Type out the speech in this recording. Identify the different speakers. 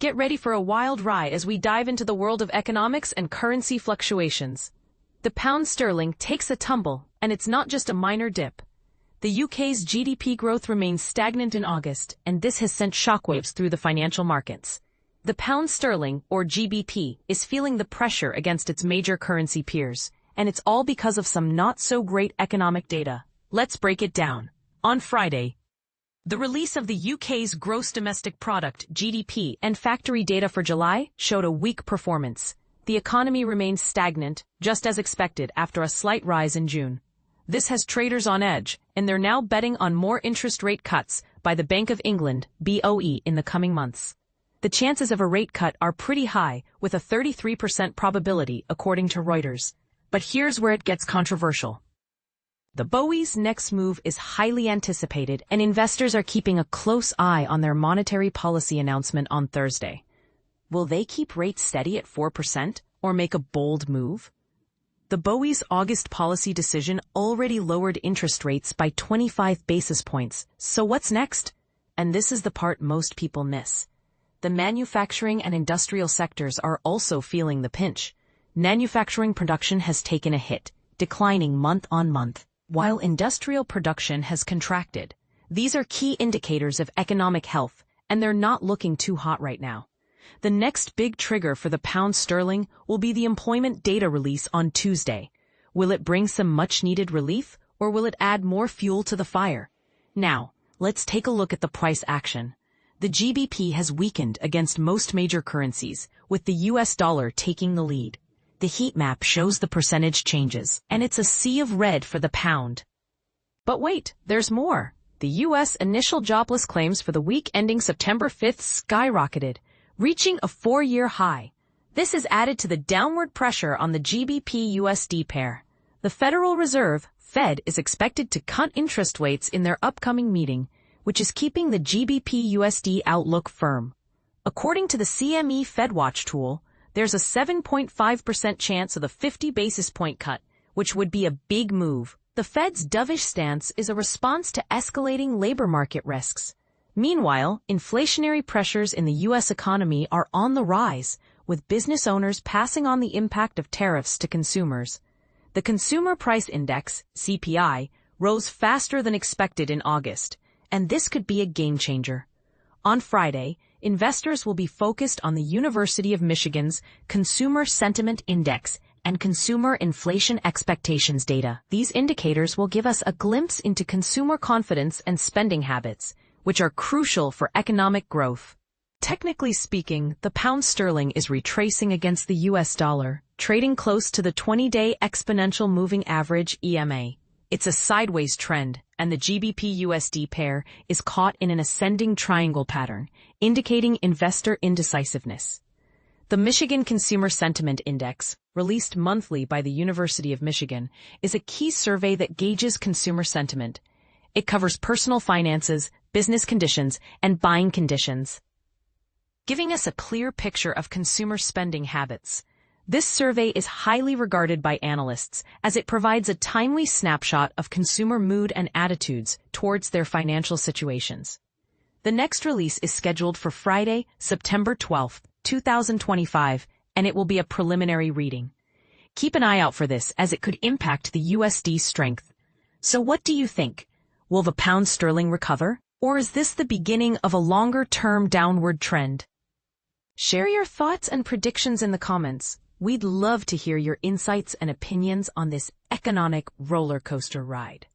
Speaker 1: Get ready for a wild ride as we dive into the world of economics and currency fluctuations. The pound sterling takes a tumble, and it's not just a minor dip. The UK's GDP growth remains stagnant in August, and this has sent shockwaves through the financial markets. The pound sterling, or GBP, is feeling the pressure against its major currency peers, and it's all because of some not-so-great economic data. Let's break it down. On Friday, the release of the UK's gross domestic product, GDP, and factory data for July showed a weak performance. The economy remains stagnant, just as expected after a slight rise in June. This has traders on edge, and they're now betting on more interest rate cuts by the Bank of England, BOE, in the coming months. The chances of a rate cut are pretty high, with a 33% probability, according to Reuters. But here's where it gets controversial. The BOE's next move is highly anticipated, and investors are keeping a close eye on their monetary policy announcement on Thursday. Will they keep rates steady at 4% or make a bold move? The BOE's August policy decision already lowered interest rates by 25 basis points, so what's next? And this is the part most people miss. The manufacturing and industrial sectors are also feeling the pinch. Manufacturing production has taken a hit, declining month on month, while industrial production has contracted. These are key indicators of economic health, and they're not looking too hot right now. The next big trigger for the pound sterling will be the employment data release on Tuesday. Will it bring some much-needed relief, or will it add more fuel to the fire? Now, let's take a look at the price action. The GBP has weakened against most major currencies, with the US dollar taking the lead. The heat map shows the percentage changes, and it's a sea of red for the pound. But wait, there's more. The US Initial Jobless Claims for the week ending September 5th skyrocketed, reaching a 4-year high. This has added to the downward pressure on the GBP-USD pair. The Federal Reserve, Fed, is expected to cut interest rates in their upcoming meeting, which is keeping the GBP-USD outlook firm. According to the CME FedWatch tool, there's a 7.5% chance of the 50 basis point cut, which would be a big move. The Fed's dovish stance is a response to escalating labor market risks. Meanwhile, inflationary pressures in the U.S. economy are on the rise, with business owners passing on the impact of tariffs to consumers. The Consumer Price Index, CPI, rose faster than expected in August, and this could be a game-changer. On Friday, investors will be focused on the University of Michigan's Consumer Sentiment Index and Consumer Inflation Expectations data. These indicators will give us a glimpse into consumer confidence and spending habits, which are crucial for economic growth. Technically speaking, the pound sterling is retracing against the US dollar, trading close to the 20-day exponential moving average EMA. It's a sideways trend, and the GBP-USD pair is caught in an ascending triangle pattern, indicating investor indecisiveness. The Michigan Consumer Sentiment Index, released monthly by the University of Michigan, is a key survey that gauges consumer sentiment. It covers personal finances, business conditions, and buying conditions, giving us a clear picture of consumer spending habits. This survey is highly regarded by analysts as it provides a timely snapshot of consumer mood and attitudes towards their financial situations. The next release is scheduled for Friday, September 12, 2025, and it will be a preliminary reading. Keep an eye out for this as it could impact the USD strength. So what do you think? Will the pound sterling recover, or is this the beginning of a longer-term downward trend? Share your thoughts and predictions in the comments. We'd love to hear your insights and opinions on this economic roller coaster ride.